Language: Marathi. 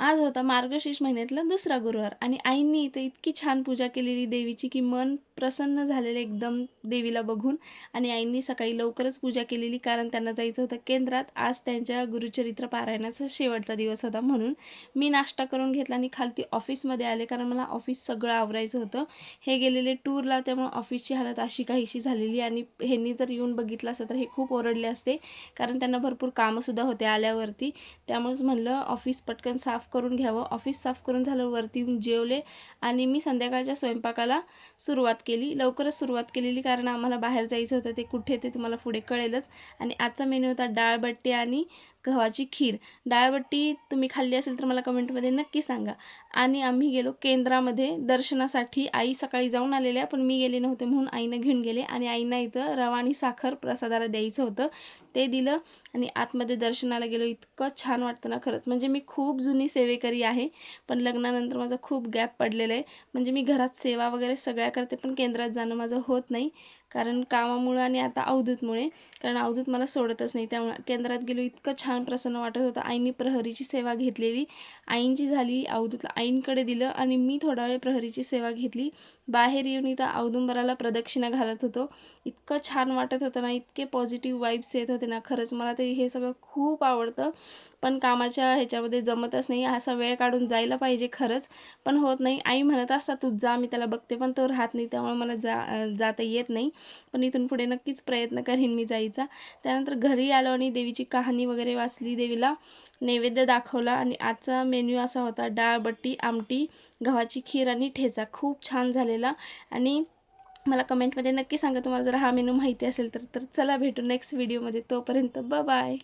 आज होता मार्गशीर्ष महिन्यातला दुसरा गुरुवार आणि आईंनी इथे इतकी छान पूजा केलेली देवीची की मन प्रसन्न झालेलं एकदम देवीला बघून. आणि आईंनी सकाळी लवकरच पूजा केलेली, कारण त्यांना जायचं होतं केंद्रात. आज त्यांच्या गुरुचरित्र पारायणाचा शेवटचा दिवस होता, म्हणून मी नाश्ता करून घेतला आणि खालती ऑफिसमध्ये आले, कारण मला ऑफिस सगळं आवरायचं होतं. हे गेलेले टूरला, त्यामुळे ऑफिसची हालत अशी काहीशी झालेली. आणि ह्यांनी जर येऊन बघितलं असतं तर हे खूप ओरडले असते, कारण त्यांना भरपूर कामंसुद्धा होते आल्यावरती. त्यामुळेच म्हणलं ऑफिस पटकन साफ करून घ्यावं. ऑफिस साफ करून झालं, वरती येऊन जेवले आणि मी संध्याकाळच्या स्वयंपाकाला सुरुवात केली. लवकरच सुरुवात केलेली, कारण आम्हाला बाहेर जायचं होतं. ते कुठे ते तुम्हाला पुढे कळेलच. आणि आजचा मेनू होता डाळबट्टी आणि गव्हाची खीर. डाळबट्टी तुम्ही खाल्ली असेल तर मला कमेंटमध्ये नक्की सांगा. आणि आम्ही गेलो केंद्रामध्ये दर्शनासाठी. आई सकाळी जाऊन आलेल्या, पण मी गेले नव्हते म्हणून आईनं घेऊन गेले. आणि आईंना इथं रवा आणि साखर प्रसादाला द्यायचं होतं, ते दिलं. आणि आतमध्ये दर्शनाला गेलो. इतकं छान वाटतं ना खरंच. म्हणजे मी खूप जुनी सेवेकरी आहे, पण लग्नानंतर माझा खूप गॅप पडलेला आहे. म्हणजे मी घरात सेवा वगैरे सगळ्या करते, पण केंद्रात जाणं माझं होत नाही, कारण कामामुळं आणि आता अवधूतमुळे. कारण अवधूत मला सोडतच नाही. त्यामुळे केंद्रात गेलो, इतकं छान प्रसन्न वाटत होतं. आईंनी प्रहरीची सेवा घेतलेली, आईंची झाली, अवधूतला आईंकडे दिलं आणि मी थोडा वेळ प्रहरीची सेवा घेतली. बाहेर येऊन इथं औदुंबराला प्रदक्षिणा घालत होतो. इतकं छान वाटत होतं ना, इतके पॉझिटिव्ह वाईब्स येत होते ना. खरंच मला ते हे सगळं खूप आवडतं, पण कामाच्या ह्याच्यामध्ये जमतच नाही. असा वेळ काढून जायला पाहिजे खरंच, पण होत नाही. आई म्हणत असतात तू जा, मी त्याला बघते, पण तो राहत नाही, त्यामुळे मला जाता येत नाही. पण इथून पुढे नक्कीच प्रयत्न करीन मी जायचा. त्यानंतर घरी आलो आणि देवीची कहाणी वगैरे वाचली, देवीला नैवेद्य दाखवला. आणि आजचा मेन्यू असा होता: डाळबट्टी, आमटी, गव्हाची खीर आणि ठेचा. खूप छान झालेला. आणि मला कमेंटमध्ये नक्की सांगा तुम्हाला जर हा मेनू माहिती असेल तर. चला भेटू नेक्स्ट व्हिडिओमध्ये. तोपर्यंत बाय.